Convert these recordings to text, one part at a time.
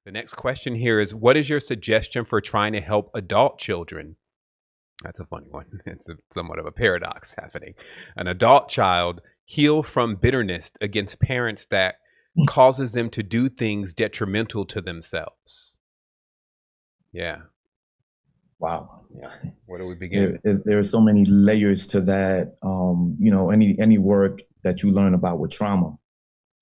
The next question here is, what is your suggestion for trying to help adult children? That's a funny one. It's somewhat of a paradox happening. An adult child heal from bitterness against parents that causes them to do things detrimental to themselves. Yeah. Wow. Yeah. Where do we begin? There are so many layers to that. Any work that you learn about with trauma,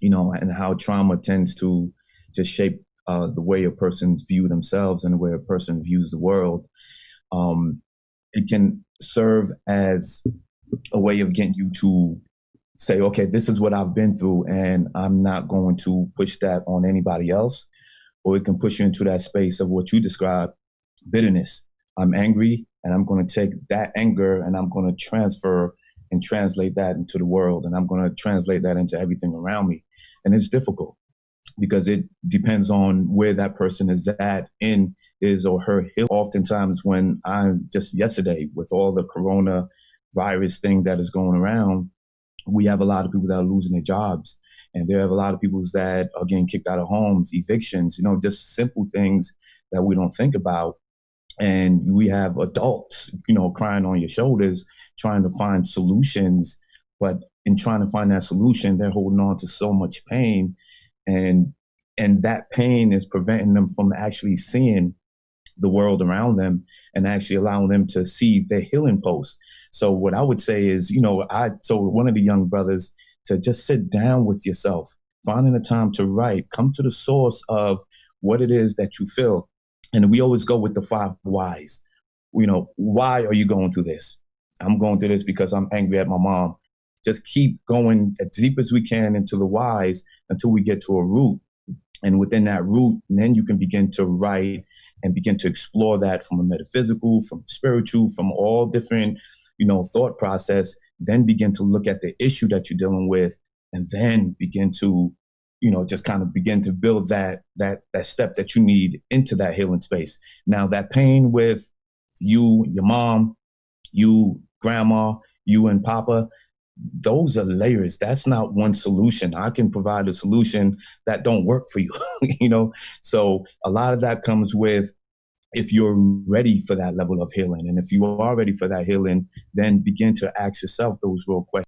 and how trauma tends to just shape the way a person view themselves and the way a person views the world. It can serve as a way of getting you to say, okay, this is what I've been through, and I'm not going to push that on anybody else. Or it can push you into that space of what you describe, bitterness. I'm angry, and I'm going to take that anger and I'm going to transfer and translate that into the world, and I'm going to translate that into everything around me. And it's difficult because it depends on where that person is at in his or her heal. Oftentimes when I'm just yesterday with all the coronavirus thing that is going around, we have a lot of people that are losing their jobs. And there are a lot of people that are getting kicked out of homes, evictions, just simple things that we don't think about. And we have adults, crying on your shoulders, trying to find solutions. But in trying to find that solution, they're holding on to so much pain. And that pain is preventing them from actually seeing the world around them and actually allowing them to see their healing post. So what I would say is, I told one of the young brothers to just sit down with yourself, finding the time to write, come to the source of what it is that you feel. And we always go with the 5 whys. Why are you going through this? I'm going through this because I'm angry at my mom. Just keep going as deep as we can into the whys until we get to a root. And within that root, then you can begin to write and begin to explore that from a metaphysical, from spiritual, from all different, thought process. Then begin to look at the issue that you're dealing with, and then begin to, just kind of begin to build that step that you need into that healing space. Now, that pain with you, your mom, you, grandma, you and papa, those are layers. That's not one solution. I can provide a solution that don't work for you, So a lot of that comes with, if you're ready for that level of healing. And if you are ready for that healing, then begin to ask yourself those real questions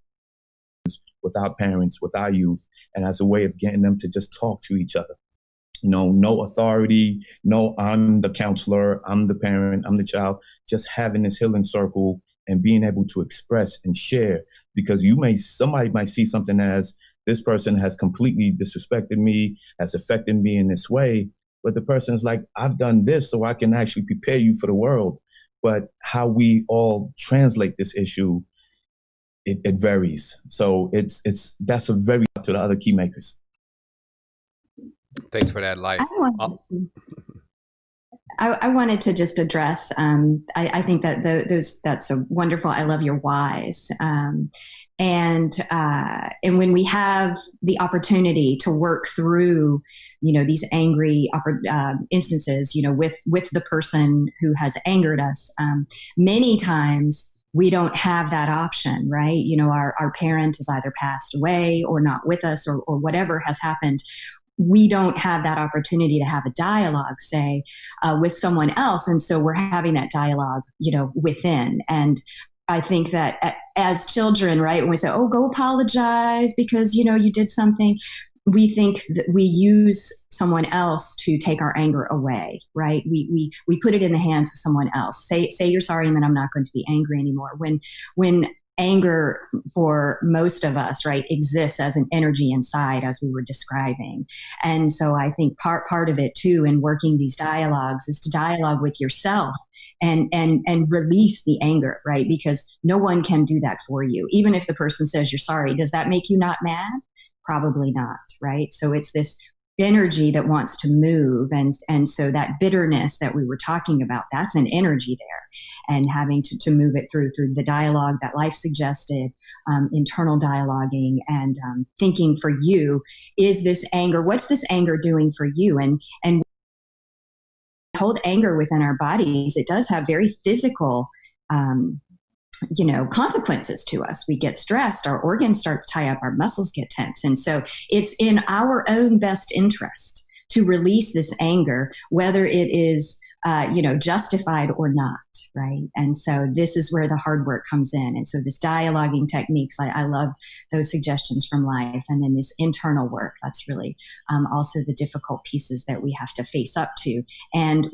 with our parents, with our youth, and as a way of getting them to just talk to each other. No authority, no, I'm the counselor, I'm the parent, I'm the child, just having this healing circle and being able to express and share, because somebody might see something as, this person has completely disrespected me, has affected me in this way. But the person is like, I've done this so I can actually prepare you for the world. But how we all translate this issue, it varies. So that's a very to the other Keymakers. Thanks for that light. I wanted to just address, I think that that's a wonderful, I love your whys. And when we have the opportunity to work through, these angry instances, with the person who has angered us, many times we don't have that option, right? Our parent has either passed away or not with us, or whatever has happened. We don't have that opportunity to have a dialogue, say, with someone else. And so we're having that dialogue, within. And I think that as children, right, when we say, oh, go apologize because, you did something, we think that we use someone else to take our anger away, right? We put it in the hands of someone else. Say you're sorry, and then I'm not going to be angry anymore. When anger for most of us, right, exists as an energy inside, as we were describing. And so I think part of it too, in working these dialogues, is to dialogue with yourself and release the anger, right? Because no one can do that for you. Even if the person says you're sorry, does that make you not mad? Probably not, right? So it's this energy that wants to move. And so that bitterness that we were talking about, that's an energy there, and having to move it through the dialogue that life suggested, internal dialoguing, and thinking for you, is this anger, what's this anger doing for you? And hold anger within our bodies, it does have very physical consequences to us. We get stressed, our organs start to tie up, our muscles get tense. And so it's in our own best interest to release this anger, whether it is justified or not, right? And so this is where the hard work comes in. And so this dialoguing techniques, I love those suggestions from Life. And then this internal work, that's really also the difficult pieces that we have to face up to. And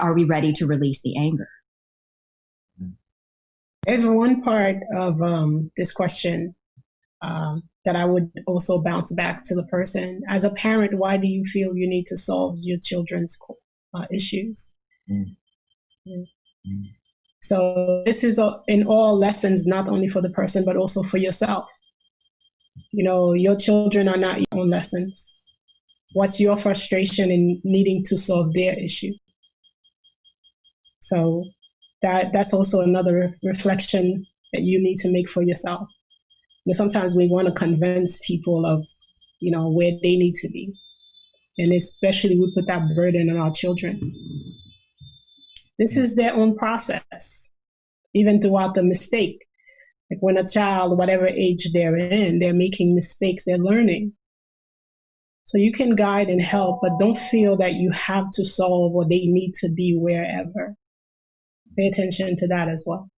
are we ready to release the anger? There's one part of this question that I would also bounce back to the person. As a parent, why do you feel you need to solve your children's issues? So this is in all lessons, not only for the person, but also for yourself. Your children are not your own lessons. What's your frustration in needing to solve their issue? So that's also another reflection that you need to make for yourself. Sometimes we want to convince people of, where they need to be. And especially we put that burden on our children. This is their own process, even throughout the mistake. Like when a child, whatever age they're in, they're making mistakes, they're learning. So you can guide and help, but don't feel that you have to solve or they need to be wherever. Pay attention to that as well.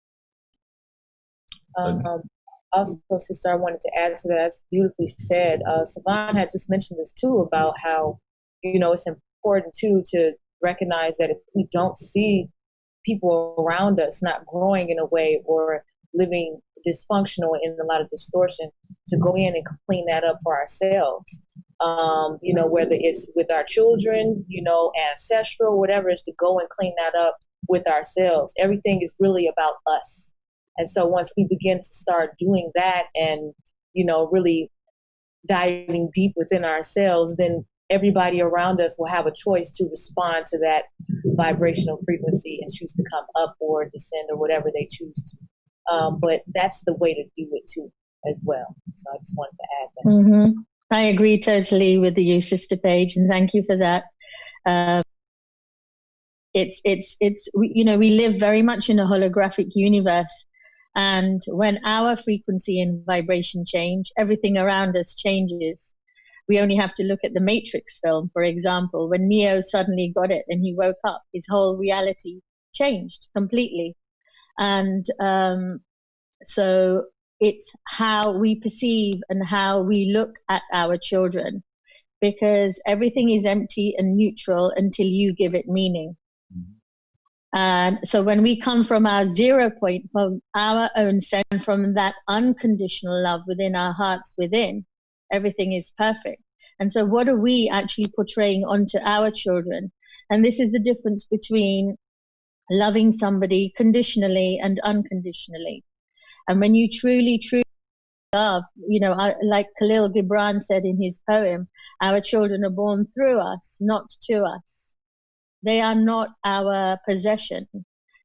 Also, sister, I wanted to add to that. That's beautifully said. Savon had just mentioned this too about how, it's important too to recognize that if we don't see people around us not growing in a way or living dysfunctional in a lot of distortion, to go in and clean that up for ourselves. Whether it's with our children, ancestral, whatever, is to go and clean that up with ourselves. Everything is really about us. And so once we begin to start doing that and, really diving deep within ourselves, then everybody around us will have a choice to respond to that vibrational frequency and choose to come up or descend or whatever they choose to. But that's the way to do it too, as well. So I just wanted to add that. Mm-hmm. I agree totally with you, Sister Paige, and thank you for that. We live very much in a holographic universe. And when our frequency and vibration change, everything around us changes. We only have to look at the Matrix film, for example. When Neo suddenly got it and he woke up, his whole reality changed completely. And so it's how we perceive and how we look at our children, because everything is empty and neutral until you give it meaning. And so when we come from our 0 point, from our own sense, from that unconditional love within our hearts within, everything is perfect. And so what are we actually portraying onto our children? And this is the difference between loving somebody conditionally and unconditionally. And when you truly, truly love, like Khalil Gibran said in his poem, our children are born through us, not to us. They are not our possession.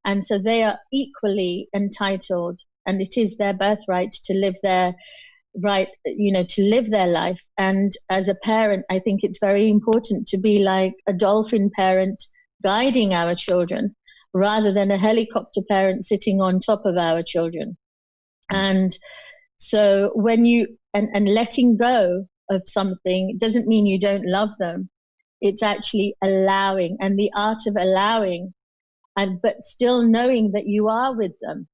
And so they are equally entitled, and it is their birthright to live their to live their life. And as a parent, I think it's very important to be like a dolphin parent guiding our children rather than a helicopter parent sitting on top of our children. And so when you, and letting go of something doesn't mean you don't love them. It's actually allowing, and the art of allowing, but still knowing that you are with them,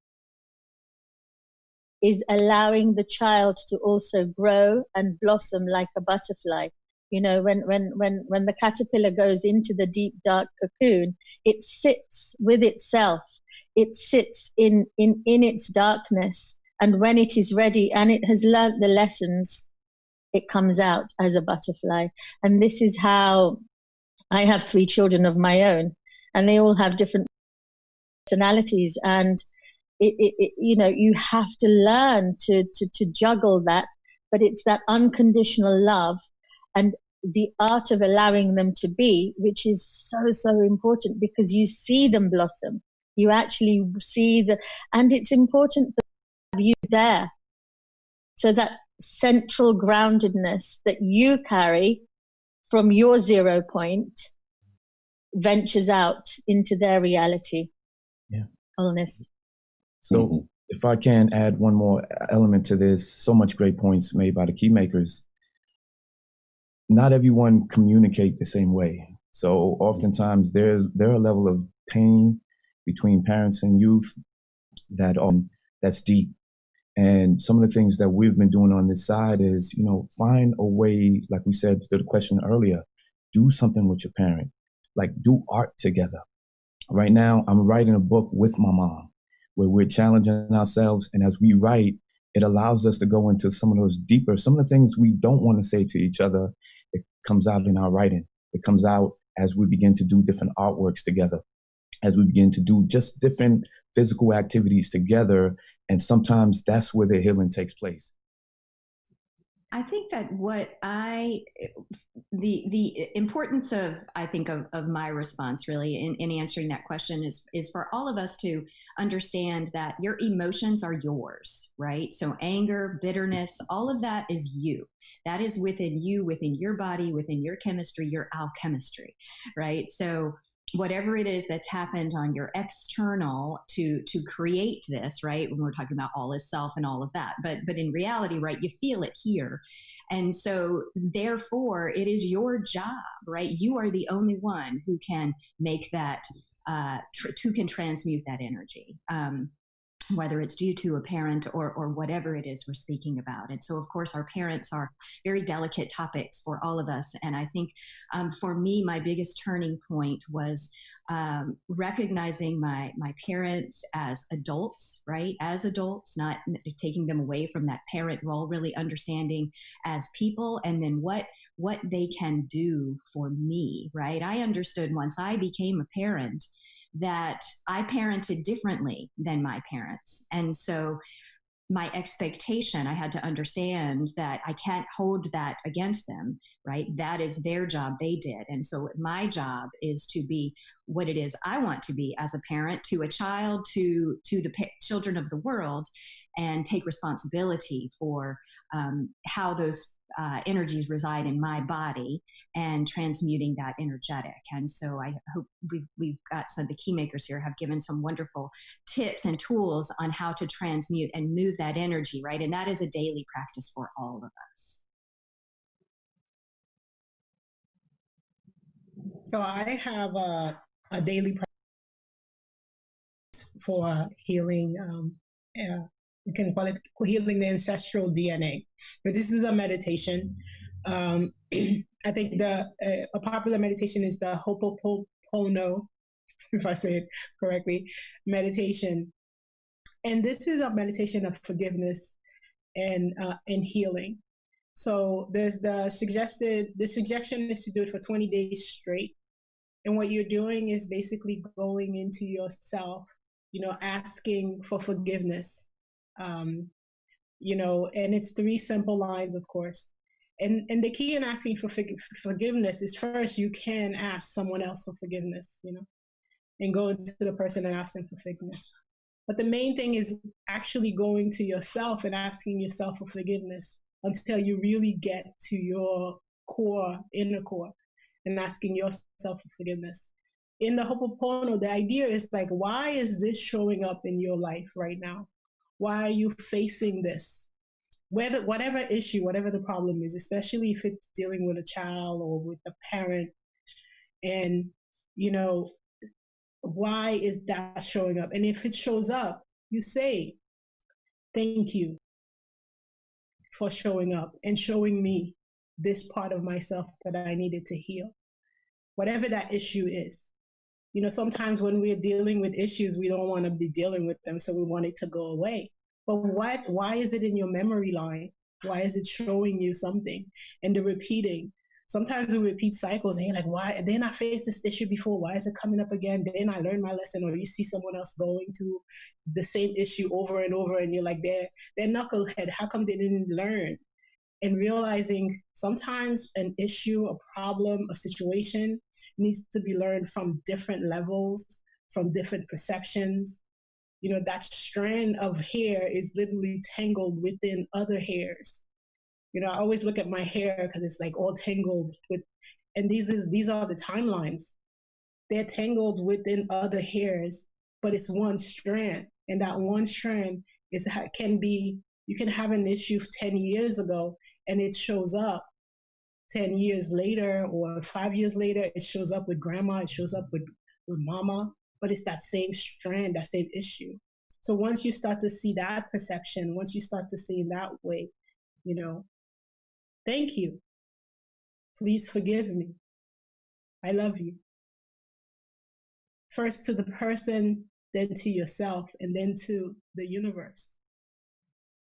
is allowing the child to also grow and blossom like a butterfly. When the caterpillar goes into the deep dark cocoon, it sits with itself. It sits in its darkness, and when it is ready and it has learnt the lessons, it comes out as a butterfly. And this is how I have 3 children of my own, and they all have different personalities, and you have to learn to juggle that, but it's that unconditional love and the art of allowing them to be, which is so important, because you see them blossom. You actually see and it's important to have you there. So that central groundedness that you carry from your 0 point ventures out into their reality. Yeah. Wholeness. So if I can add one more element to this, so much great points made by the Keymakers. not everyone communicate the same way. So oftentimes there are a level of pain between parents and youth that that's deep. And some of the things that we've been doing on this side is, find a way, like we said to the question earlier, do something with your parent, like do art together. Right now, I'm writing a book with my mom where we're challenging ourselves. And as we write, it allows us to go into some of the things we don't want to say to each other. It comes out in our writing. It comes out as we begin to do different artworks together, as we begin to do just different physical activities together. And sometimes that's where the healing takes place. I think that the importance of, I think of my response really in answering that question is for all of us to understand that your emotions are yours, right? So anger, bitterness, all of that is you. That is within you, within your body, within your chemistry, your alchemistry, right? So whatever it is that's happened on your external to create this, right? When we're talking about all is self and all of that, but in reality, right, you feel it here. And so therefore it is your job, right? You are the only one who can make that, who can transmute that energy. Whether it's due to a parent or whatever it is we're speaking about. And so, of course, our parents are very delicate topics for all of us. And I think for me, my biggest turning point was recognizing my parents as adults, right? As adults, not taking them away from that parent role, really understanding as people, and then what they can do for me, right? I understood once I became a parent that I parented differently than my parents. And so my expectation, I had to understand that I can't hold that against them, right? That is their job. They did. And so my job is to be what it is I want to be as a parent to a child, to the children of the world, and take responsibility for how those energies reside in my body and transmuting that energetic. And so I hope we've got some of the Keymakers here have given some wonderful tips and tools on how to transmute and move that energy, right? And that is a daily practice for all of us. So I have a daily practice for healing. You can call it healing the ancestral DNA, but this is a meditation. I think a popular meditation is the Ho'oponopono, if I say it correctly, meditation. And this is a meditation of forgiveness and healing. So there's the suggestion is to do it for 20 days straight. And what you're doing is basically going into yourself, asking for forgiveness. And it's 3 simple lines, of course. And the key in asking for forgiveness is first, you can ask someone else for forgiveness, and go into the person and ask them for forgiveness. But the main thing is actually going to yourself and asking yourself for forgiveness until you really get to your inner core, and asking yourself for forgiveness. In the Ho'oponopono, the idea is like, why is this showing up in your life right now? Why are you facing this? Whatever issue, whatever the problem is, especially if it's dealing with a child or with a parent, and why is that showing up? And if it shows up, you say, thank you for showing up and showing me this part of myself that I needed to heal. Whatever that issue is. Sometimes when we're dealing with issues, we don't want to be dealing with them, so we want it to go away. But why is it in your memory line? Why is it showing you something? And the repeating. Sometimes we repeat cycles and you're like, why? Then I faced this issue before. Why is it coming up again? Then I learned my lesson. Or you see someone else going to the same issue over and over, and you're like, they're knucklehead. How come they didn't learn? And realizing sometimes an issue, a problem, a situation needs to be learned from different levels, from different perceptions. That strand of hair is literally tangled within other hairs. I always look at my hair because it's like all tangled with, and these are the timelines. They're tangled within other hairs, but it's one strand. And that one strand you can have an issue 10 years ago and it shows up 10 years later or 5 years later, it shows up with grandma, it shows up with mama, but it's that same strand, that same issue. So once you start to see that perception, once you start to see it that way, thank you. Please forgive me. I love you. First to the person, then to yourself, and then to the universe.